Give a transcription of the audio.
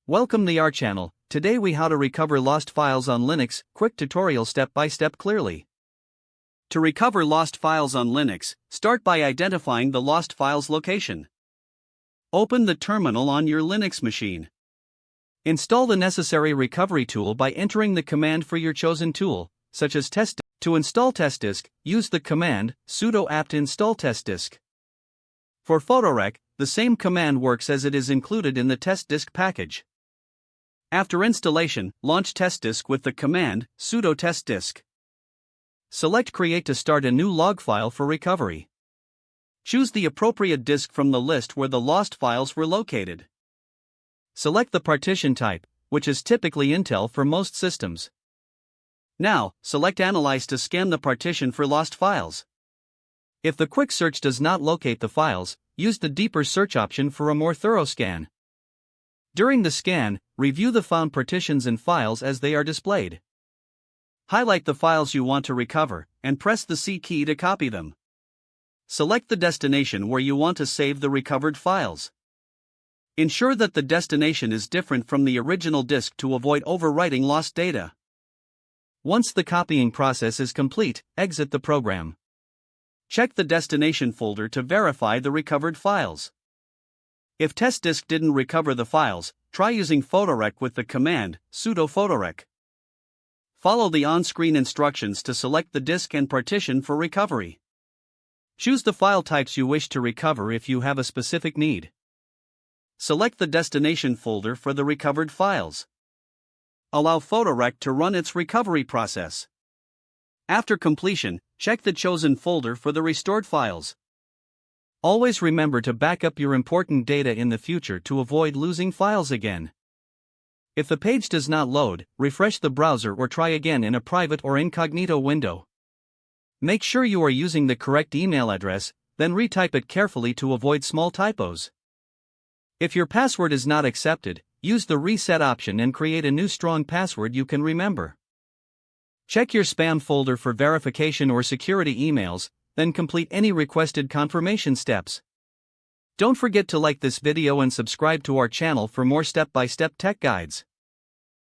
Welcome to our channel. Today we how to recover lost files on Linux, quick tutorial step by step clearly. To recover lost files on Linux, start by identifying the lost file's location. Open the terminal on your Linux machine. Install the necessary recovery tool by entering the command for your chosen tool, such as testdisk. To install testdisk, use the command sudo apt install testdisk. For Photorec, the same command works as it is included in the testdisk package. After installation, launch testdisk with the command sudo testdisk. Select Create to start a new log file for recovery. Choose the appropriate disk from the list where the lost files were located. Select the partition type, which is typically Intel for most systems. Now, select Analyze to scan the partition for lost files. If the quick search does not locate the files, use the deeper search option for a more thorough scan. During the scan, review the found partitions and files as they are displayed. Highlight the files you want to recover, and press the C key to copy them. Select the destination where you want to save the recovered files. Ensure that the destination is different from the original disk to avoid overwriting lost data. Once the copying process is complete, exit the program. Check the destination folder to verify the recovered files. If testdisk didn't recover the files, try using Photorec with the command sudo photorec. Follow the on-screen instructions to select the disk and partition for recovery. Choose the file types you wish to recover if you have a specific need. Select the destination folder for the recovered files. Allow Photorec to run its recovery process. After completion, check the chosen folder for the restored files. Always remember to back up your important data in the future to avoid losing files again. If the page does not load, refresh the browser or try again in a private or incognito window. Make sure you are using the correct email address, then retype it carefully to avoid small typos. If your password is not accepted, use the reset option and create a new strong password you can remember. Check your spam folder for verification or security emails, then complete any requested confirmation steps. Don't forget to like this video and subscribe to our channel for more step-by-step tech guides.